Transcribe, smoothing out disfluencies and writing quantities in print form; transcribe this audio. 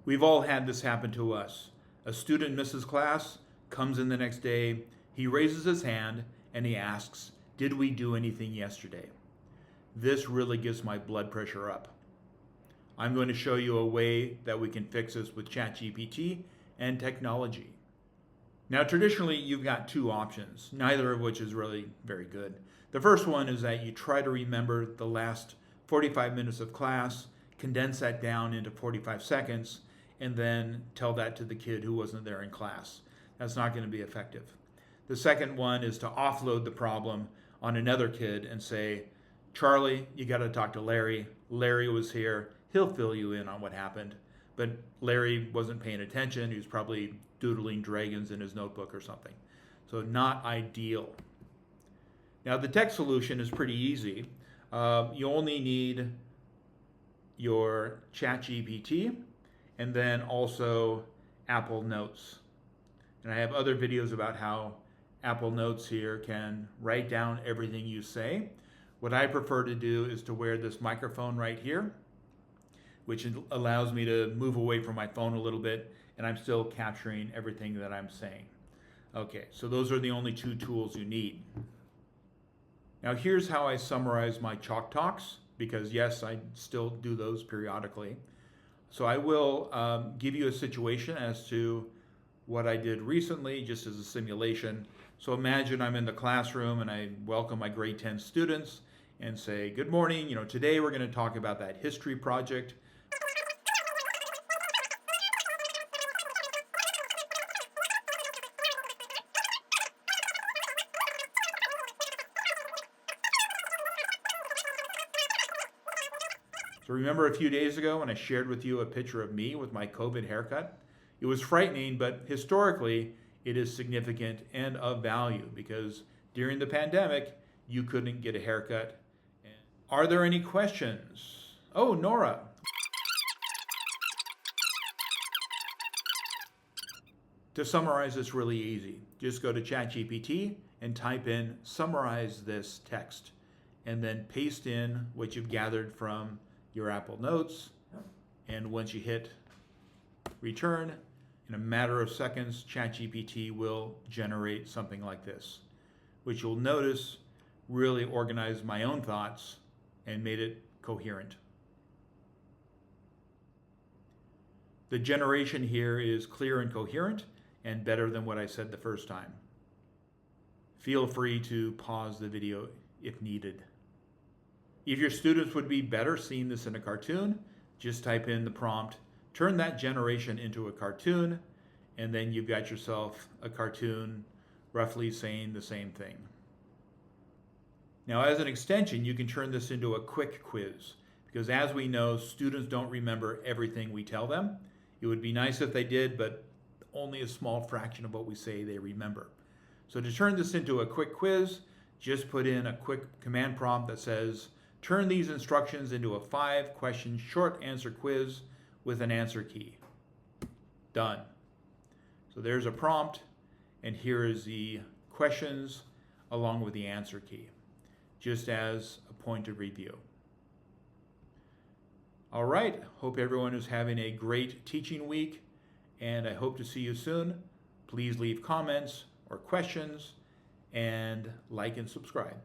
We've all had this happen to us. A student misses class, comes in the next day, he raises his hand and he asks, "Did we do anything yesterday?" This really gets my blood pressure up. I'm going to show you a way that we can fix this with ChatGPT and technology. Now, traditionally, you've got two options, neither of which is really very good. The first one is that you try to remember the last 45 minutes of class, condense that down into 45 seconds, and then tell that to the kid who wasn't there in class. That's not going to be effective. The second one is to offload the problem on another kid and say, "Charlie, you got to talk to Larry. Larry was here. He'll fill you in on what happened." But Larry wasn't paying attention. He was probably doodling dragons in his notebook or something. So not ideal. Now the tech solution is pretty easy. You only need your ChatGPT and then also Apple Notes. And I have other videos about how Apple Notes here can write down everything you say. What I prefer to do is to wear this microphone right here, which allows me to move away from my phone a little bit, and I'm still capturing everything that I'm saying. Okay, so those are the only two tools you need. Now here's how I summarize my chalk talks, because yes, I still do those periodically. So I will give you a situation as to what I did recently, just as a simulation. So imagine I'm in the classroom and I welcome my grade 10 students and say, "Good morning, today we're going to talk about that history project." So remember a few days ago when I shared with you a picture of me with my COVID haircut? It was frightening, but historically it is significant and of value because during the pandemic, you couldn't get a haircut. Are there any questions? Oh, Nora. To summarize this really easy, just go to ChatGPT and type in "summarize this text" and then paste in what you've gathered from your Apple Notes. And once you hit return, in a matter of seconds, ChatGPT will generate something like this, which you'll notice really organized my own thoughts and made it coherent. The generation here is clear and coherent and better than what I said the first time. Feel free to pause the video if needed. If your students would be better seeing this in a cartoon, just type in the prompt, "Turn that generation into a cartoon," and then you've got yourself a cartoon roughly saying the same thing. Now, as an extension, you can turn this into a quick quiz, because as we know, students don't remember everything we tell them. It would be nice if they did, but only a small fraction of what we say they remember. So to turn this into a quick quiz, just put in a quick command prompt that says, "Turn these instructions into a 5-question short answer quiz with an answer key." Done. So there's a prompt, and here is the questions along with the answer key, just as a point of review. All right, hope everyone is having a great teaching week, and I hope to see you soon. Please leave comments or questions, and like and subscribe.